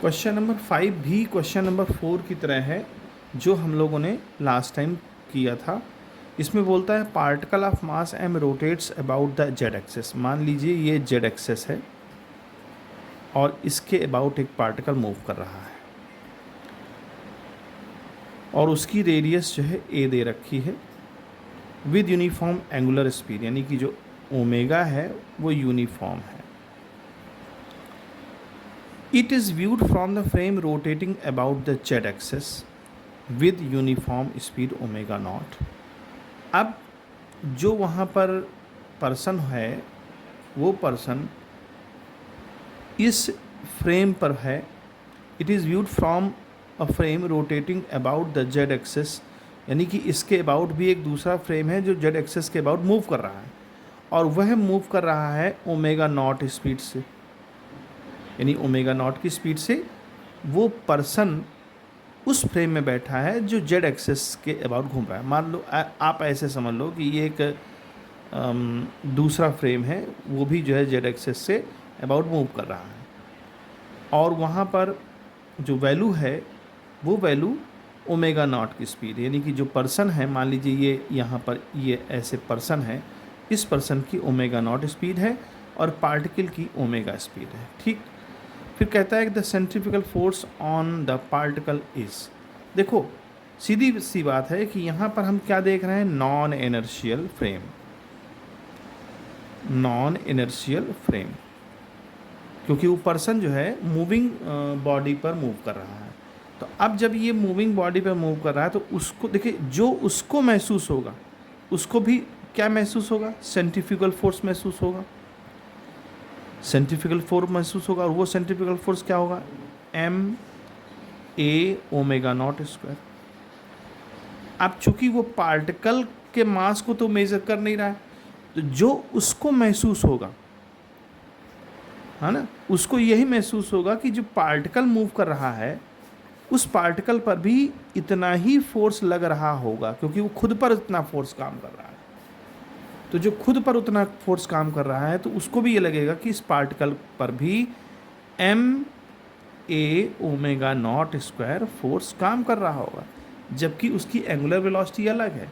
Question number 5 भी question number 4 की तरह है जो हम लोगों ने लास्ट टाइम किया था। इसमें बोलता है particle of mass M rotates about the Z axis. मान लीजिए ये जेड एक्सेस है और इसके अबाउट एक पार्टिकल मूव कर रहा है और उसकी रेडियस जो है ए दे रखी है विद यूनिफॉर्म एंगुलर स्पीड, यानी कि जो ओमेगा है वो यूनिफॉर्म है। It is viewed from the frame rotating about the z axis with uniform speed omega naught। अब जो वहाँ पर पर्सन है वो पर्सन इस फ्रेम पर है। It is viewed from a frame rotating about the Z axis, यानी कि इसके अबाउट भी एक दूसरा फ्रेम है जो जेड एक्सेस के अबाउट मूव कर रहा है और वह मूव कर रहा है ओमेगा नॉट स्पीड से, यानी ओमेगा नॉट की स्पीड से। वो पर्सन उस फ्रेम में बैठा है जो जेड एक्सेस के अबाउट घूम रहा है। मान लो आप ऐसे समझ लो कि ये एक दूसरा फ्रेम है, वो भी जो है जेड एक्सेस से अबाउट मूव कर रहा है और वहाँ पर जो वैल्यू है वो वैल्यू ओमेगा नॉट की स्पीड, यानी कि जो पर्सन है, मान लीजिए ये यहाँ पर ये ऐसे पर्सन है, इस पर्सन की ओमेगा नॉट स्पीड है और पार्टिकल की ओमेगा स्पीड है। ठीक, फिर कहता है कि the centrifugal force on the particle is. देखो सीधी सी बात है कि यहाँ पर हम क्या देख रहे हैं, non inertial frame. Non inertial frame क्योंकि वो पर्सन जो है मूविंग बॉडी पर मूव कर रहा है। तो अब जब ये मूविंग बॉडी पर मूव कर रहा है तो उसको देखिए, जो उसको महसूस होगा उसको भी क्या महसूस होगा, सेंट्रीफ्यूगल फोर्स महसूस होगा। सेंट्रीफ्यूगल फोर्स महसूस होगा और वो सेंट्रीफ्यूगल फोर्स क्या होगा, M A omega naught square. अब चूंकि वो पार्टिकल के मास को तो मेजर कर नहीं रहा है, तो जो उसको महसूस होगा है ना, उसको यही महसूस होगा कि जो पार्टिकल मूव कर रहा है उस पार्टिकल पर भी इतना ही फोर्स लग रहा होगा, क्योंकि वो खुद पर इतना फोर्स काम कर रहा है। तो जो खुद पर उतना फोर्स काम कर रहा है तो उसको भी ये लगेगा कि इस पार्टिकल पर भी M A omega naught square force काम कर रहा होगा, जबकि उसकी एंगुलर वेलोसिटी अलग है।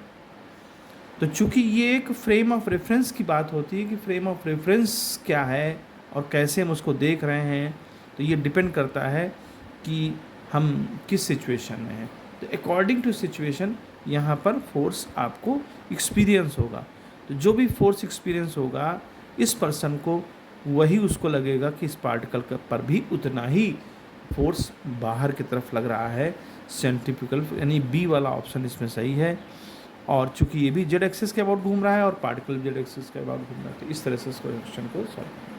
तो चूंकि ये एक फ्रेम ऑफ रेफरेंस की बात होती है कि फ्रेम ऑफ रेफरेंस क्या है और कैसे हम उसको देख रहे हैं, तो ये डिपेंड करता है कि हम किस सिचुएशन में हैं। तो अकॉर्डिंग टू सिचुएशन यहाँ पर फोर्स आपको एक्सपीरियंस होगा। तो जो भी फोर्स एक्सपीरियंस होगा इस पर्सन को, वही उसको लगेगा कि इस पार्टिकल पर भी उतना ही फोर्स बाहर की तरफ लग रहा है, सेंट्रीफ्यूगल, यानी बी वाला ऑप्शन इसमें सही है। और चूंकि ये भी जेड एक्सिस के अबाउट घूम रहा है और पार्टिकल जेड एक्सिस के अबाउट घूम रहा है, तो इस तरह से इस क्वेश्चन को सॉल्व